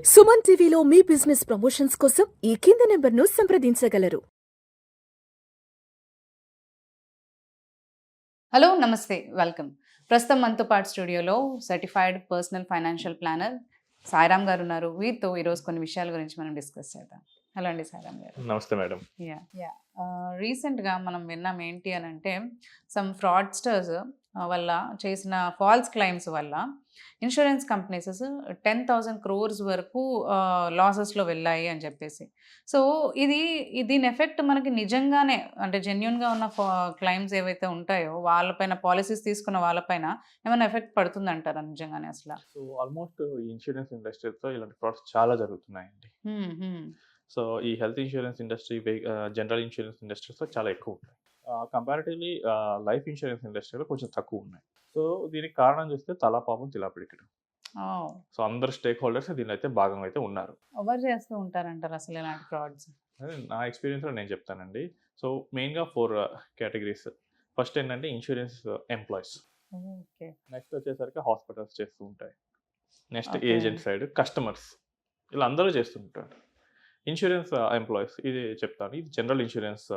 సుమన్ టీవీలో మీ business promotions కోసం ఈ కింది నెంబర్ను సంప్రదించగలరు. హలో నమస్తే వెల్కమ్. ప్రస్తుతం మనతో పాటు స్టూడియోలో certified personal financial planner Sairam గారు ఉన్నారు. వీరితో ఈరోజు కొన్ని విషయాల గురించి మనం డిస్కస్ చేద్దాం. హలో అండి సాయిరామ్ గారు. నమస్తే మేడం. యా రీసెంట్గా మనం విన్నాం ఏంటి అని అంటే సమ్ ఫ్రాడ్స్టర్స్ వల్ల చేసిన ఫాల్స్ క్లైమ్స్ వల్ల ఇన్సూరెన్స్ కంపెనీస్ 10,000 crores వరకు లాసెస్లో వెళ్ళాయి అని చెప్పేసి. సో దీని ఎఫెక్ట్ మనకి నిజంగానే అంటే జెన్యున్గా ఉన్న క్లైమ్స్ ఏవైతే ఉంటాయో వాళ్ళపైన పాలసీస్ తీసుకున్న వాళ్ళపైన ఏమైనా ఎఫెక్ట్ పడుతుందంటారా నిజంగానే అసలు? సో ఆల్మోస్ట్ ఇన్సూరెన్స్ ఇండస్ట్రీతో ఇలాంటి ఫ్రాడ్స్ చాలా జరుగుతున్నాయండి. సో ఈ health insurance industry, general insurance ఇండస్ట్రీస్లో చాలా ఎక్కువ ఉంటాయి. కంపారిటివ్లీ లైఫ్ ఇన్సూరెన్స్ ఇండస్ట్రీలో కొంచెం తక్కువ ఉన్నాయి. సో దీనికి కారణం చూస్తే తలా పాపం తిలా పిడికిడం. సో అందరు స్టేక్ హోల్డర్స్ దీనిలో అయితే భాగం అయితే ఉన్నారు. ఎవరు చేస్తూ ఉంటారంటారు అసలు ఇలాంటి ఫ్రాడ్స్? నా ఎక్స్పీరియన్స్లో నేను చెప్తానండి. సో మెయిన్గా 4 కేటగిరీస్. ఫస్ట్ ఏంటంటే ఇన్సూరెన్స్ ఎంప్లాయీస్, ఓకే, నెక్స్ట్ వచ్చేసరికి హాస్పిటల్స్ చేస్తూ ఉంటాయి, next Okay. Agent side customers, ఇలా అందరూ చేస్తుంటారు. ఇన్సూరెన్స్ ఎంప్లాయీస్ ఇది చెప్తాను, ఇది జనరల్ ఇన్సూరెన్స్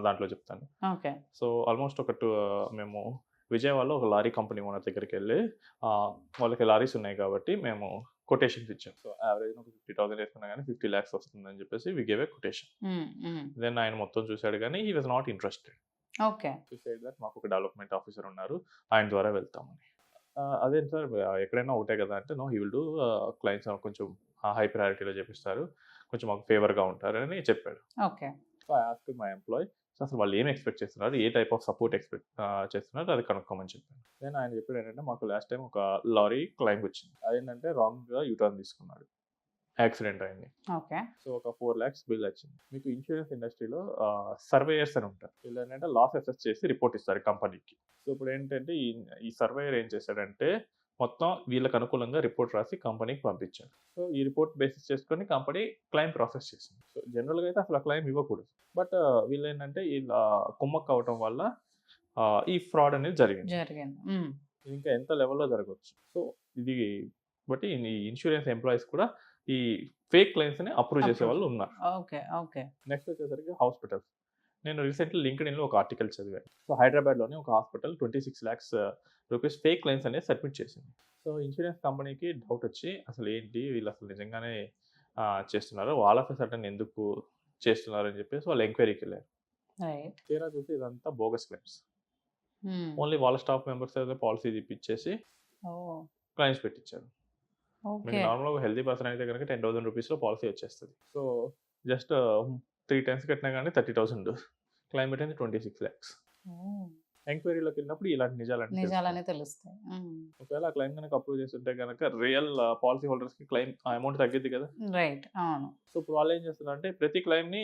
దాంట్లో చెప్తాను. ఓకే, సో ఆల్మోస్ట్ మేము విజయవాడలో ఒక లారీ కంపెనీ ఓనర్ దగ్గరికి వెళ్ళి వాళ్ళకి లారీస్ ఉన్నాయి కాబట్టి మేము కొటేషన్స్ ఇచ్చాం. సో యావరేజ్ ఒక 50,000 వేసుకున్నా కానీ 50 lakhs వస్తుందని చెప్పేసి we gave a quotation. Then ఆయన మొత్తం చూశాడు కానీ he was not interested. Okay, side that మాకు ఒక డెవలప్మెంట్ ఆఫీసర్ ఉన్నారు, ఆయన ద్వారా వెళ్తామని. అదేంటి సార్ ఎక్కడైనా ఒకటే కదా అంటే, no he will do, clients కొంచెం హై ప్రయారిటీలో చేపిస్తారు, కొంచెం మాకు ఫేవర్గా ఉంటారు అని చెప్పాడు. Okay, so I asked my employee, so అసలు వాళ్ళు ఏం ఎక్స్పెక్ట్ చేస్తున్నారు, a type of support expect చేస్తున్నారు అది కనుక్కోమని చెప్పాను. నేను ఆయన చెప్పాడు ఏంటంటే, మాకు లాస్ట్ టైం ఒక లారీ క్లైమ్ వచ్చింది. అదేంటంటే రాంగ్గా యూటర్న్ తీసుకున్నాడు, యాక్సిడెంట్ అయింది. ఓకే, సో ఒక 4 lakhs బిల్ వచ్చింది. మీకు ఇన్సూరెన్స్ ఇండస్ట్రీలో సర్వేయర్స్ అని ఉంటారు. వీళ్ళు ఏంటంటే లాస్ అసెస్ చేసి రిపోర్ట్ ఇస్తారు కంపెనీకి. సో ఇప్పుడు ఏంటంటే ఈ సర్వేయర్ ఏం చేశాడంటే మొత్తం వీళ్ళకి అనుకూలంగా రిపోర్ట్ రాసి కంపెనీకి పంపించాడు. సో ఈ రిపోర్ట్ బేసిస్ చేసుకొని కంపెనీ క్లైమ్ ప్రాసెస్ చేసింది. సో జనరల్గా అయితే అసలు ఆ క్లైమ్ ఇవ్వకూడదు, బట్ వీళ్ళు ఏంటంటే ఇలా కుమ్మక్క అవటం వల్ల ఈ ఫ్రాడ్ అనేది జరిగింది. ఇది ఇంకా ఎంత లెవెల్లో జరగవచ్చు. సో ఇది బట్టి ఈ ఇన్సూరెన్స్ ఎంప్లాయీస్ కూడా ఈ ఫేక్ క్లైమ్స్ని అప్రూవ్ చేసే వాళ్ళు ఉన్నారు. ఓకే, ఓకే, నెక్స్ట్ వచ్చేసరికి హాస్పిటల్స్. నేను రీసెంట్లీ లింక్డ్ఇన్లో ఒక ఆర్టికల్ చదివాను. సో హైదరాబాద్లోని ఒక hospital 26 lakhs rupees fake claims అనేది సబ్మిట్ చేసింది. సో ఇన్సూరెన్స్ కంపెనీకి డౌట్ వచ్చి అసలు ఏంటి వీళ్ళు అసలు నిజంగానే చేస్తున్నారు, వాళ్ళ ఆఫ్ సడన్ ఎందుకు చేస్తున్నారు అని చెప్పేసి వాళ్ళు ఎంక్వైరీకి వెళ్ళారు. రైట్, తీరా చూసి ఇదంతా బోగస్ క్లైమ్స్. ఓన్లీ వాళ్ళ స్టాఫ్ మెంబర్స్ అయితే పాలసీ తీపిచ్చేసి క్లైమ్స్ పెట్టించారు. మీకు ఓకే, నార్మల్గా హెల్తీ పర్సన్ అయితే కనుక 10,000 రూపీస్లో పాలసీ వచ్చేస్తుంది. సో జస్ట్ 3 times కట్టినా కానీ 30,000, క్లైమ్ పెట్టింది 26 lakhs. ఎంక్వైరీలోకి వెళ్ళినప్పుడు ఇలాంటి నిజాలనే తెలుస్తాయి. ఒకవేళ ఆ క్లైమ్ కనుక అప్రూవ్ చేస్తుంటే కనుక రియల్ పాలసీ హోల్డర్స్కి క్లైమ్ అమౌంట్ తగ్గిద్ది కదా. రైట్, అవును, సో ఇప్పుడు వాళ్ళు ఏం చేస్తున్నారు అంటే ప్రతి క్లైమ్ని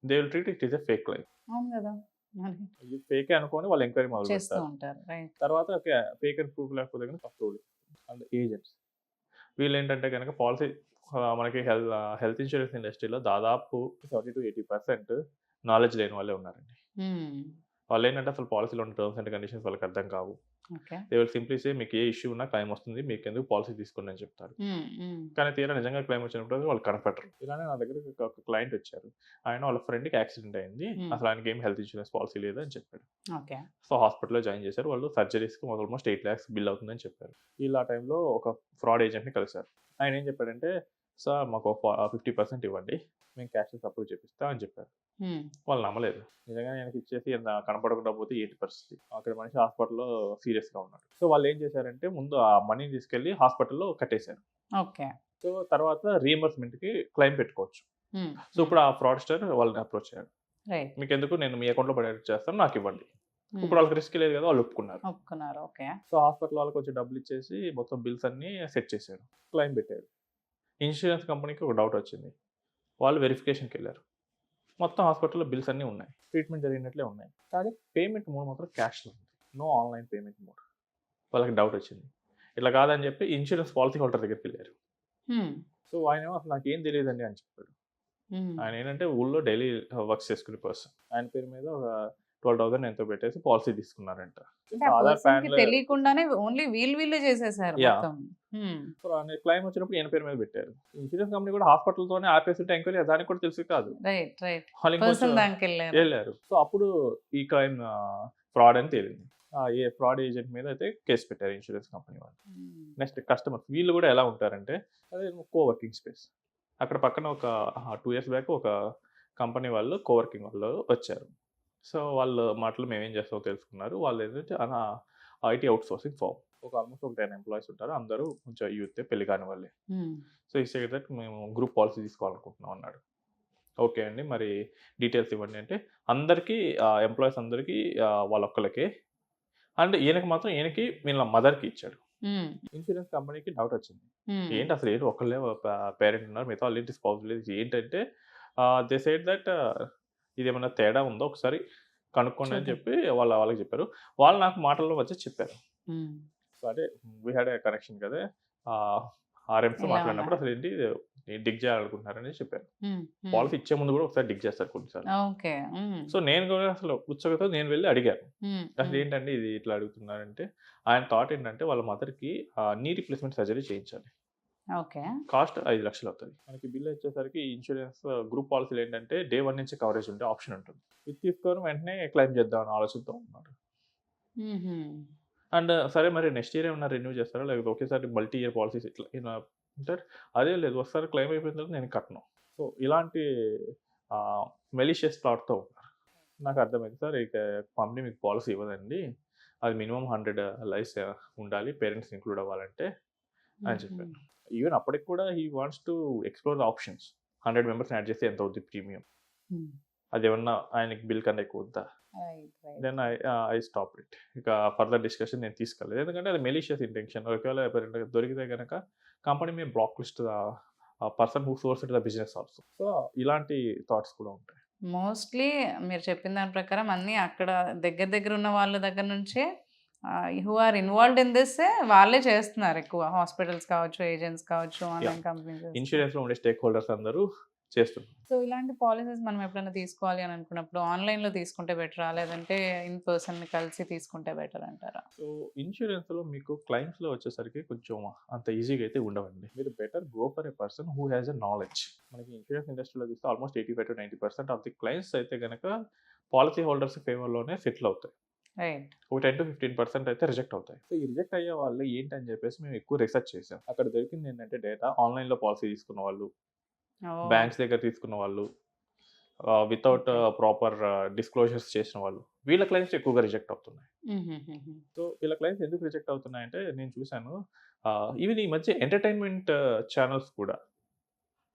they will treat it is a fake claim. అవును కదా, ఇది ఫేకే అనుకొని వాళ్ళు ఎంక్వైరీ మొదలు చేస్తూ పెడతారు. ఉంటారు. రైట్, తర్వాత ఫేక్ అని ప్రూఫ్ లేకపోతే కనుక అప్రూవ్. అండ్ ఏజెంట్స్ వీళ్ళు ఏంటంటే కనుక పాలసీ మనకి హెల్త్ ఇన్సూరెన్స్ ఇండస్ట్రీలో దాదాపు 70 to 80% నాలెడ్జ్ లేని వాళ్ళే ఉన్నారండి. వాళ్ళు ఏంటంటే అసలు పాలసీలో ఉన్న టర్మ్స్ అండ్ కండిషన్స్ వాళ్ళకి అర్థం కావు. Okay, they will simply say మీకు ఏ ఇష్యూ ఉన్నా క్లైమ్ వస్తుంది, మీకు ఎందుకు పాలసీ తీసుకోండి అని చెప్తారు. కానీ తీరా నిజంగా క్లైమ్ వచ్చినప్పుడు వాళ్ళు కనపెట్టరు. ఇలానే నా దగ్గర ఒక క్లయింట్ వచ్చారు, ఆయన వాళ్ళ ఫ్రెండ్కి యాక్సిడెంట్ అయింది, అసలు ఆయనకి ఏం హెల్త్ ఇన్సూరెన్స్ పాలసీ లేదు అని చెప్పాడు. ఓకే, సో హాస్పిటల్లో జాయిన్ చేశారు, వాళ్ళు సర్జరీస్కి ఆల్మోస్ట్ 8 lakhs బిల్ అవుతుందని చెప్పారు. ఇలా టైంలో ఒక ఫ్రాడ్ ఏజెంట్ని కలిశారు. ఆయన ఏం చెప్పాడంటే, సార్ మాకు 50% ఇవ్వండి, మేము క్యాషెస్ అప్రూవ్ చేపిస్తాం అని చెప్పారు. వాళ్ళు నమ్మలేదు. నిజంగా ఆయనకి ఇచ్చేసి కనపడకుండా పోతే ఏంటి పరిస్థితి, అక్కడ మనిషి హాస్పిటల్లో సీరియస్గా ఉన్నాడు. సో వాళ్ళు ఏం చేశారంటే ముందు ఆ మనీని తీసుకెళ్ళి హాస్పిటల్లో కట్టేశారు. ఓకే, సో తర్వాత రీఎంబర్స్మెంట్కి క్లైమ్ పెట్టుకోవచ్చు. సో ఇప్పుడు ఆ ఫ్రాడ్స్టర్ వాళ్ళని అప్రోచ్ అయ్యాడు, రైట్, మీకు ఎందుకు, నేను మీ అకౌంట్లో పడేట్ చేస్తాను, నాకు ఇవ్వండి. ఇప్పుడు వాళ్ళకి రిస్క్ లేదు కదా, వాళ్ళు ఒప్పుకున్నారు. ఓకే, సో హాస్పిటల్ వాళ్ళకి వచ్చి డబ్బులు ఇచ్చేసి మొత్తం బిల్స్ అన్నీ సెట్ చేశాడు, క్లైమ్ పెట్టాడు. ఇన్సూరెన్స్ కంపెనీకి ఒక డౌట్ వచ్చింది, వాళ్ళు వెరిఫికేషన్కి వెళ్ళారు, మొత్తం హాస్పిటల్లో బిల్స్ అన్నీ ఉన్నాయి, ట్రీట్మెంట్ జరిగినట్లే ఉన్నాయి, కానీ పేమెంట్ మోడ్ మాత్రం క్యాష్లో ఉంది, నో ఆన్లైన్ పేమెంట్ మోడ్. వాళ్ళకి డౌట్ వచ్చింది, ఇట్లా కాదని చెప్పి ఇన్సూరెన్స్ పాలసీ హోల్డర్ దగ్గరికి వెళ్ళారు. సో ఆయన ఏమో అసలు నాకు ఏం తెలియదండి అని చెప్పాడు. ఆయన ఏంటంటే ఊళ్ళో డైలీ వర్క్స్ చేసుకునే పర్సన్, ఆయన పేరు మీద ఒక 12,000 ఎంతో పెట్టేసి పాలసీ తీసుకున్నారంట. అంటే ఆ ఆధార్ పర్సన్ కి ప్యాన్‌లో తెలియకుండానే ఓన్లీ వీళ్ళే చేసేసారు యాహ్! మొత్తం. హ్మ్. సో, క్లెయిమ్ వచ్చినప్పుడు ఈయన పేరు మీద పెట్టారు. ఇన్స్యూరెన్స్ కంపెనీ కూడా హాస్పిటల్‌తోనే ఆపేస్తుంటే ఎంక్వైరీ దానికి కూడా తెలిసేది కాదు. రైట్. వాళ్ళు ఇంకొంచెం పర్సన్ దానికెళ్లారు. ఎళ్లారు. సో, అప్పుడు ఈ క్లెయిమ్ ఫ్రాడ్ అని తేలింది. ఏ ఫ్రాడ్ ఏజెంట్ మీద అయితే కేస్ పెట్టారు ఇన్స్యూరెన్స్ కంపెనీ వాళ్ళు. హ్మ్. నెక్స్ట్ కస్టమర్స్ వీళ్ళు కూడా ఎలా ఉంటారంటే అదే కోవర్కింగ్ స్పేస్. అక్కడ పక్కన ఒక 2 ఇయర్స్ బ్యాక్ ఒక కంపెనీ వాళ్ళు కోవర్కింగ్ వాళ్ళు వచ్చారు. సో, వాళ్ళ మాటలు మేమేం చేస్తామో తెలుసుకున్నారు. వాళ్ళు ఏంటంటే ఐటీ అవుట్‌సోర్సింగ్ ఫర్మ్. ఆల్మోస్ట్ ఒక 10 ఎంప్లాయీస్ ఉంటారు. అందరూ కొంచెం యూతే, పెళ్లి కాని వాళ్ళే. హ్మ్. సో, ఈ సైడ్ దట్ మేము గ్రూప్ పాలసీ తీసుకోవాలనుకుంటున్నాం అన్నాడు. ఓకే అండి. మరి డీటెయిల్స్ ఇవ్వండి అంటే అందరికీ ఎంప్లాయీస్ అందరికీ వాళ్ళొక్కళ్ళకే. అండ్ ఈయనకి వీళ్ళ మదర్‌కి ఇచ్చాడు. హ్మ్. ఇన్స్యూరెన్స్ కంపెనీకి డౌట్ వచ్చింది. హ్మ్. ఏంటి అసలు ఏంటి ఒక్కళ్ళే పేరెంట్ ఉన్నారు. మిగతా వాళ్ళేంటి స్పౌస్ లేదు. ఏంటంటే దే సెడ్ దట్ ఇదేమన్నా తేడా ఉందో ఒకసారి కనుక్కోండి అని చూద్దాం. చెప్పి వాళ్ళకి చెప్పారు. వాళ్ళు నాకు మాటల్లో వచ్చి చెప్పారు. హ్మ్. సో, అంటే వి హాడ్ ఎ కనెక్షన్ కదా! ఆర్ఎమ్స్‌తో ఇలా మాట్లాడినప్పుడు ఉన్నారు. అసలేంటి డిగ్ చేయాలనుకుంటున్నారని చెప్పారు. హ్మ్. హ్మ్. పాలసీ ఇచ్చే ముందు కూడా ఒకసారి డిగ్ చేస్తారు కొన్నిసార్లు. ఓకే. హ్మ్. సో, నేను కూడా అసలు ఉత్సుకతతో నేను వెళ్లి అడిగాను. హ్మ్. హ్మ్. అసలేంటండి ఇది ఇట్లా అడుగుతున్నారంటే, ఆయన థాట్ ఏంటంటే వాళ్ళ మదర్‌కి నీ రీప్లేస్‌మెంట్ సర్జరీ చేయించాలి. ఓకే. కాస్ట్ 5,00,000 అవుతది. మనకి బిల్ వచ్చేసరికి ఇన్స్యూరెన్స్ గ్రూప్ పాలిసీలు ఏంటంటే డే 1 నుంచి కవరేజ్ ఉండే ఆప్షన్ ఉంటుంది. ఇది తీసుకొని వెంటనే క్లెయిమ్ చేద్దాం అనే ఆలోచనతో ఉన్నారు. హుహు. అండ్ సరే మరి నెక్స్ట్ ఇయర్ ఏమన్నా రెన్యూ చేస్తారా? లేకపోతే ఒకేసారి మల్టీ ఇయర్ పాలిసీస్ ఇట్లా ఇలా అంటారు. అదేం లేదు ఒకసారి క్లెయిమ్ అయిపోయిన తర్వాత నేను కట్టను. సో, ఇలాంటి మెలీషియస్ థాట్‌తో ఉన్నారు. నాకు అర్థమైంది సార్ ఇక కంపెనీ మీకు పాలిసీ ఇవ్వదండి. అది మినిమమ్ 100 లైఫ్స్ ఉండాలి. పేరెంట్స్ ఇంక్లూడ్ అవ్వాలంటే అని హుహు. చెప్పాను. ఈవెన్ అప్పటికి కూడా he wants to explore the options. 100 మెంబర్స్‌ని యాడ్ చేస్తే ఎంత అవుద్ది ప్రీమియం? హ్మ్. అదేమన్నా ఆయనకి బిల్ కన్నా ఎక్కువ వద్దా? Right. Then I stopped it. ఇక ఫర్దర్ డిస్కషన్ నేను తీసుకెళ్ళలేదు. ఎందుకంటే అది మెలీషియస్ ఇంటెన్షన్. ఒకవేళ ఎవరైనా దొరికితే గనక company may blacklist person who sourced the business also. So, ఇలాంటి థాట్స్ కూడా ఉంటాయి. మోస్ట్‌లీ మీరు చెప్పిన దాని ప్రకారం అన్నీ అక్కడ దగ్గర ఉన్న వాళ్ళ దగ్గర నుంచే హూ ఆర్ ఇన్వాల్వ్డ్ ఇన్ దిస్సే వాళ్ళే చేస్తున్నారు ఎక్కువ. హాస్పిటల్స్ కావచ్చు, ఏజెంట్స్ కావచ్చు, యాహ్! ఆన్‌లైన్ కంపెనీస్ చేస్తున్నారు. ఇన్స్యూరెన్స్‌లో ఉండే స్టేక్ హోల్డర్స్ అందరూ చేస్తున్నారు. సో, ఇలాంటి పాలిసీస్ మనం ఎప్పుడైనా తీసుకోవాలి అని అనుకున్నప్పుడు ఆన్‌లైన్‌లో తీసుకుంటే బెటరా? లేదంటే ఇన్ పర్సన్‌ని కలిసి తీసుకుంటే బెటర్ అంటారా? సో, ఇన్స్యూరెన్స్‌లో మీకు క్లెయిమ్స్‌లో వచ్చేసరికి కొంచెం అంత ఈజీగా అయితే ఉండవండి. మీరు better go for a person who has a knowledge. మనకి ఇన్స్యూరెన్స్ ఇండస్ట్రీలో చూస్తే ఆల్మోస్ట్ 85-90% ఆఫ్ ది క్లెయిమ్స్ అయితే గనక పాలిసీ హోల్డర్స్ ఫేవర్‌లోనే సెటిల్ అవుతాయి. రైట్. ఒక 10-15% అయితే రిజెక్ట్ అవుతాయి. సో, ఈ రిజెక్ట్ అయ్యే వాళ్ళు ఏంటని చెప్పేసి మేము ఎక్కువ రిసర్చ్ చేసాం. అక్కడ దొరికింది ఏంటంటే డేటా ఆన్‌లైన్‌లో పాలిసీ తీసుకున్న వాళ్ళు, ఓహ్! బ్యాంక్స్ దగ్గర తీసుకున్న వాళ్ళు, వితౌట్ ఓకే. ప్రాపర్ డిస్క్లోజర్స్ చేసిన వాళ్ళు, వీళ్ళ క్లెయిమ్స్ ఎక్కువగా రిజెక్ట్ అవుతున్నాయి. హుహుహుహు. సో, వీళ్ళ క్లెయిమ్స్ ఎందుకు రిజెక్ట్ అవుతున్నాయంటే నేను చూసాను. ఈవెన్ ఈ మధ్య ఎంటర్‌టైన్‌మెంట్ ఛానెల్స్ కూడా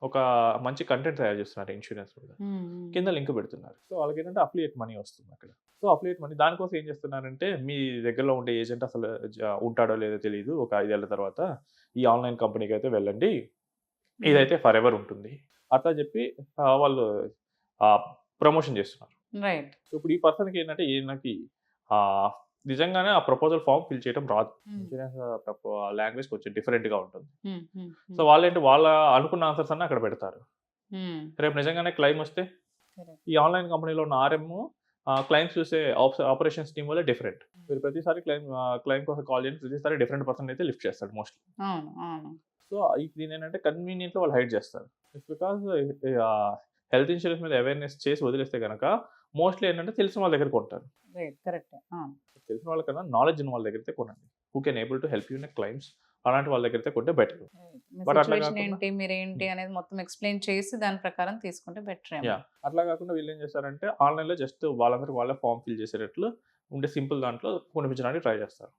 ఒక మంచి కంటెంట్ తయారు చేస్తున్నారు ఇన్స్యూరెన్స్ మీద. హ్మ్. హ్మ్. కింద లింక్ పెడుతున్నారు. సో, వాళ్ళకేంటంటే అఫిలియేట్ మనీ వస్తుంది అక్కడ. సో, అఫిలియేట్ మనీ దానికోసం ఏం చేస్తున్నారంటే మీ దగ్గరలో ఉండే ఏజెంట్ అసలు ఉంటాడో లేదో తెలీదు. ఒక 5 ఏళ్ల తర్వాత ఈ ఆన్‌లైన్ కంపెనీకి అయితే వెళ్ళండి. హ్మ్. ఇదైతే ఫరెవర్ ఉంటుంది. అట్లా చెప్పి వాళ్ళు ప్రమోషన్ చేస్తున్నారు. రైట్. సో, ఇప్పుడు ఈ పర్సన్‌కి ఏంటంటే ఈయనకి ఆహ్, నిజంగానే ఆ ప్రపోజల్ ఫార్మ్ ఫిల్ చేయడం రాదు. హ్మ్. ఇన్స్యూరెన్స్ లాంగ్వేజ్ కొంచెం డిఫరెంట్‌గా ఉంటుంది. హ్మ్. హ్మ్. సో, హ్మ్. వాళ్ళ అనుకున్న ఆన్సర్స్ అన్నీ అక్కడ పెడతారు. హ్మ్. రేపు నిజంగానే క్లెయిమ్ వస్తే కరెక్ట్. ఈ ఆన్‌లైన్ కంపెనీలో ఉన్న ఆర్ఎమ్ క్లెయిమ్స్ చూసే ఆపరేషన్స్ టీమ్ వల్లే డిఫరెంట్. మీరు ప్రతిసారి క్లెయిమ్ కోసం కాల్ చేయండి. ప్రతిసారి డిఫరెంట్ పర్సన్ అయితే లిఫ్ట్ చేస్తాడు మోస్ట్‌లీ. అవును. అవును. సో, దీన్నేంటంటే కన్వీనియంట్‌గా వాళ్ళు హైడ్ చేస్తారు. ఇట్స్ బికాజ్ హెల్త్ ఇన్స్యూరెన్స్ మీద అవేర్‌నెస్ చేసి వదిలేస్తే గనక మోస్ట్‌లీ ఏంటంటే తెలిసిన వాళ్ళ దగ్గర కొంటారు. రైట్. కరెక్టే. అవును. తెలిసిన వాళ్ళకన్నా నాలెడ్జ్ ఉన్న వాళ్ళ దగ్గరైతే కొనండి. Who can able to help you in claims అలాంటి వాళ్ళ దగ్గరైతే కొంటే బెటర్. రైట్. మీ బట్ అట్లా సిట్యుయేషన్ కాకుండా ఏంటి? మీరేంటి అనేది మొత్తం ఎక్స్‌ప్లెయిన్ చేసి దాని ప్రకారం తీసుకుంటే బెటరేమో. యాహ్! అట్లా కాకుండా వీళ్ళేం చేస్తారంటే ఆన్‌లైన్‌లో జస్ట్ వాళ్ళంతట వాళ్ళే ఫార్మ్ ఫిల్ చేసేటట్లు ఉండే సింపుల్ దాంట్లో కొనిపించడానికి ట్రై చేస్తారు.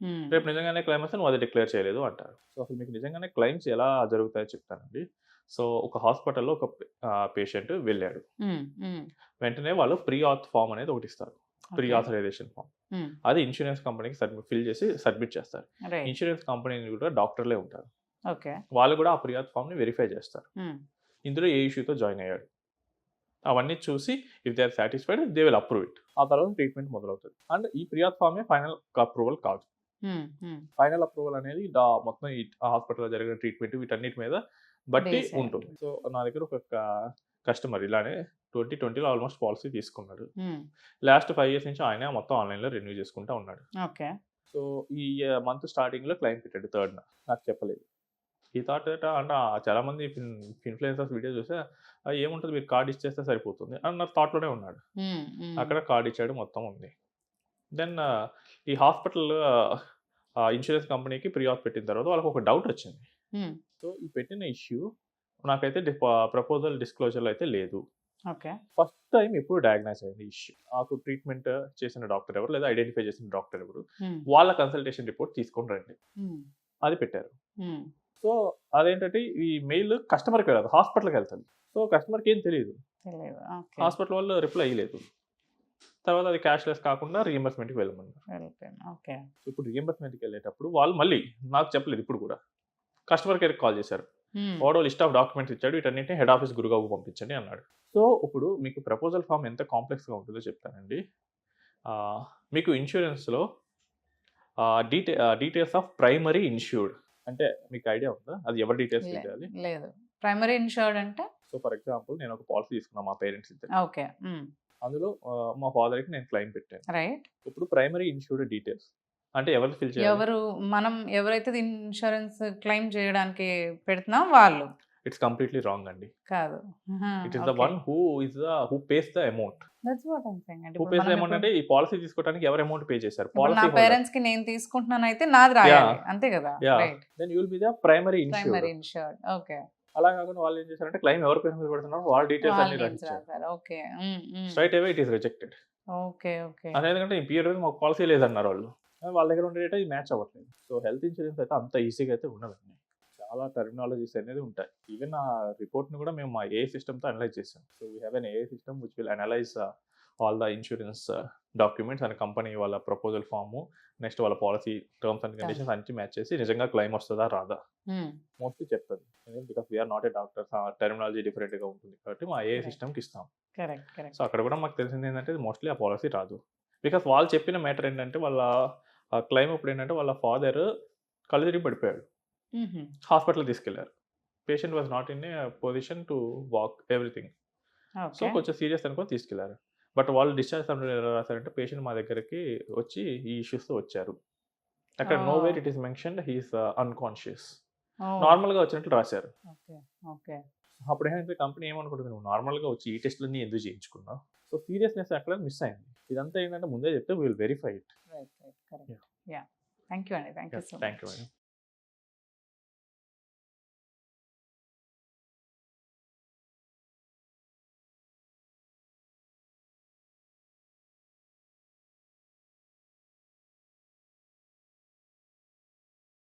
హ్మ్. రేపు నిజంగానే క్లెయిమ్ వస్తే నువ్వు అది డిక్లేర్ చేయలేదు అంటారు. సో, అసలు మీకు నిజంగానే క్లెయిమ్స్ ఎలా జరుగుతాయో చెప్తానండి. సో, ఒక హాస్పిటల్‌లో ఒక పేషెంట్ వెళ్ళాడు. హ్మ్. హ్మ్. వెంటనే వాళ్ళు ప్రీ ఆథ్ ఫార్మ్ అనేది ఒకటిస్తారు. Pre okay. Authorization form. Hmm. అది ఇన్స్యూరెన్స్ కంపెనీకి ఫిల్ చేసి సబ్మిట్ చేస్తారు. రైట్. ఇన్స్యూరెన్స్ కంపెనీ కూడా డాక్టర్లే ఉంటారు. ఓకే. వాళ్ళు కూడా ఆ ప్రీ ఆథ్ ఫార్మ్‌ని వెరిఫై చేస్తారు. హ్మ్. ఇందులో ఏ ఇష్యూతో జాయిన్ అయ్యాడు. అవన్నీ చూసి if they are satisfied they will approve it. ఆ తర్వాత ట్రీట్మెంట్ మొదలవుతది. అండ్ ఈ ప్రీ ఆథ్ ఫార్మే ఫైనల్ అప్రూవల్ కాదు. హ్మ్. హ్మ్. ఫైనల్ అప్రూవల్ అనేది మొత్తం ఈ హాస్పిటల్‌లో జరిగిన ట్రీట్మెంట్ వీటన్నిటి మీద బట్టి బేస్ అయ్యి ఉంటుంది. ఉంటుంది. సో, నా దగ్గర ఒక కస్టమర్ ఇలానే 2020లో ఆల్మోస్ట్ పాలసీ తీసుకున్నాడు. హ్మ్. లాస్ట్ 5 ఇయర్స్ నుంచి ఆయనే మొత్తం ఆన్‌లైన్‌లో రెన్యూ చేసుకుంటా ఉన్నాడు. ఓకే. సో, ఈ మంత్ స్టార్టింగ్‌లో క్లెయిమ్ పెట్టాడు 3న. నాకు చెప్పలేదు. ఈ థాట్ చాలామంది ఇన్‌ఫ్లుయెన్సర్స్ వీడియో చూస్తే ఏముంటది మీరు కార్డ్ ఇచ్చేస్తే సరిపోతుంది అన్న థాట్‌లోనే ఉన్నాడు. హ్మ్. హ్మ్. అక్కడ కార్డ్ ఇచ్చాడు మొత్తం ఉంది. దెన్ ఈ హాస్పిటల్ ఇన్స్యూరెన్స్ కంపెనీకి ప్రీ ఆథ్ పెట్టిన తర్వాత వాళ్ళకి ఒక డౌట్ వచ్చింది. హ్మ్. సో, ఈ పెట్టిన ఇష్యూ నాకైతే ప్రపోజల్ డిస్క్లోజర్‌లో అయితే లేదు. ఓకే. ఫస్ట్ టైమ్ ఎప్పుడు డయాగ్నైజ్ అయింది ఈ ఇష్యూ. నాకు ట్రీట్మెంట్ చేసిన డాక్టర్ ఎవరు లేదా ఐడెంటిఫై చేసిన డాక్టర్ ఎవరు, హ్మ్. వాళ్ళ కన్సల్టేషన్ రిపోర్ట్ తీసుకొని రండి. హ్మ్. అది పెట్టారు. హ్మ్. సో, అదేంటంటే ఈ మెయిల్ కస్టమర్‌కి వెళ్ళదు. హాస్పిటల్‌కి వెళ్తది. సో, కస్టమర్‌కి ఏం తెలీదు. తెలీదు. ఓకే. హాస్పిటల్ వాళ్ళు రిప్లై ఇయ్యలేదు. తర్వాత అది క్యాష్‌లెస్ కాకుండా రీయింబర్స్‌మెంట్‌కి వెళ్ళమన్నారు. వెళ్ళిపోయాను. ఓకే. సో, ఇప్పుడు రీయింబర్స్‌మెంట్‌కి వెళ్ళేటప్పుడు వాళ్ళు మళ్ళీ నాకు చెప్పలేదు ఇప్పుడు కూడా. కస్టమర్ కేర్‌కి కాల్ చేశారు. హ్మ్. వాడో లిస్ట్ ఆఫ్ డాక్యుమెంట్స్ ఇచ్చాడు. వీటన్నిటిని హెడ్ ఆఫీస్ గురుగావుకు పంపించండి అన్నాడు. సో, ఇప్పుడు మీకు ప్రపోజల్ ఫార్మ్ ఎంత కాంప్లెక్స్‌గా ఉంటుందో చెప్తానండి. మీకు ఇన్స్యూరెన్స్‌లో డీటెయిల్స్ ఆఫ్ ప్రైమరీ ఇన్ష్యూర్డ్ అంటే మీకు ఐడియా ఉందా? అది ఎవరి డీటెయిల్స్ ఫిల్ చేయాలి? లేదు. ప్రైమరీ ఇన్‌ష్యూర్డ్ అంటే? సో, ఫర్ ఎగ్జాంపుల్ నేను ఒక పాలిసీ తీసుకున్నాను మా పేరెంట్స్ ఇద్దరికి. ఓకే. హ్మ్. అందులో మా ఫాదర్‌కి నేను క్లెయిమ్ పెట్టాను. రైట్. ఇప్పుడు ప్రైమరీ ఇన్ష్యూర్డ్ డీటెయిల్స్ అంటే ఎవరిది ఫిల్ చేయాలి? మనం ఎవరైతే ఇన్సూరెన్స్ క్లెయిమ్ చేయడానికి పెడుతున్నాం వాళ్ళు. ఇట్స్ కంప్లీట్‌లీ రాంగ్ అండి. కాదు. It is the one who pays the amount. That's what I'm saying అండి. హూ పేస్ ద అమౌంట్ అంటే ఈ పాలిసీ తీసుకోవడానికి ఎవరు అమౌంట్ పే చేశారు? ఇప్పుడు పాలిసీ నా హోల్డర్. పేరెంట్స్ కి నేను తీసుకుంటున్నానైతే నాది రాయాలి. అంతే కదా? Yeah! Right. Then you will be the primary insured. Primary insured. Okay. అలా కాకుండా వాళ్ళు ఏం చేశారంటే క్లెయిమ్ ఎవరి పేరు మీద పెడుతున్నారో వాళ్ళ డీటెయిల్స్ వాళ్ళ అన్ని నేమ్స్ రాసిచ్చారు. రాసారు. Okay. Hmm. Hmm. Straight away it is rejected. Okay. Okay. అదేందుకంటే ఈ పీరియడ్ మాకు పాలిసీ లేదన్నారు వాళ్ళు. వాళ్ళ దగ్గర ఉండే డేటా ఇది మ్యాచ్ అవ్వట్లేదు. సో, హెల్త్ ఇన్స్యూరెన్స్ అయితే అంత ఈజీగా అయితే ఉండదండి. చాలా టెర్మినాలజీస్ అనేది ఉంటాయి. ఈవెన్ ఆ రిపోర్ట్‌ని కూడా మేము మా ఏఐ సిస్టమ్‌తో అనలైజ్ చేసాం. So, we have an AI system which will analyse all the insurance documents and company వాళ్ళ ప్రపోజల్ ఫార్మ్, నెక్స్ట్ వాళ్ళ పాలిసీ టర్మ్స్ అండ్ కండిషన్స్ అన్ని మ్యాచ్ చేసి నిజంగా క్లెయిమ్ వస్తదా రాదా హ్మ్. మోస్ట్లీ చెప్తది. Because we are not a doctors. Terminology డిఫరెంట్‌గా ఉంటుంది కాబట్టి మా ఏఐ Correct. సిస్టమ్‌కి ఇస్తాం. కరెక్ట్. So, correct. అక్కడ కూడా మాకు తెలిసింది ఏంటంటే మోస్ట్లీ ఆ పాలిసీ రాదు. బికాస్ వాళ్ళు చెప్పిన మ్యాటర్ ఏంటంటే వాళ్ళ క్లెయిమ్ అప్పుడు ఏంటంటే వాళ్ళ ఫాదర్ కళ్ళు తిరిగి పడిపోయాడు. హుహు. హాస్పిటల్‌కి తీసుకెళ్లారు. Patient was not in a position to walk everything. So, okay. కొంచెం సీరియస్ అనుకోని తీసుకెళ్లారు. బట్ వాళ్ళు డిశ్చార్జ్ సర్టిఫికేట్ ఎలా రాసారంటే పేషెంట్ మా దగ్గరికి వచ్చి ఈ ఇష్యూస్‌తో వచ్చారు. అక్కడ nowhere oh! It is mentioned he is unconscious. Oh! నార్మల్‌గా వచ్చినట్లు రాశారు. ఓకే. ఓకే. అప్పుడు ఏంటంటే కంపెనీ ఏమనుకుంటుంది నువ్వు నార్మల్‌గా వచ్చి ఈ టెస్ట్‌లన్నీ ఎందుకు చేయించుకున్నావు? సో, సీరియస్‌నెస్ అక్కడ మిస్ అయింది. ఇదంతా ఏంటంటే ముందే చెప్తే we will verify it. Right. Right. Correct. Yeah! Yeah! Thank you అండి. Thank you so thank much. You madam.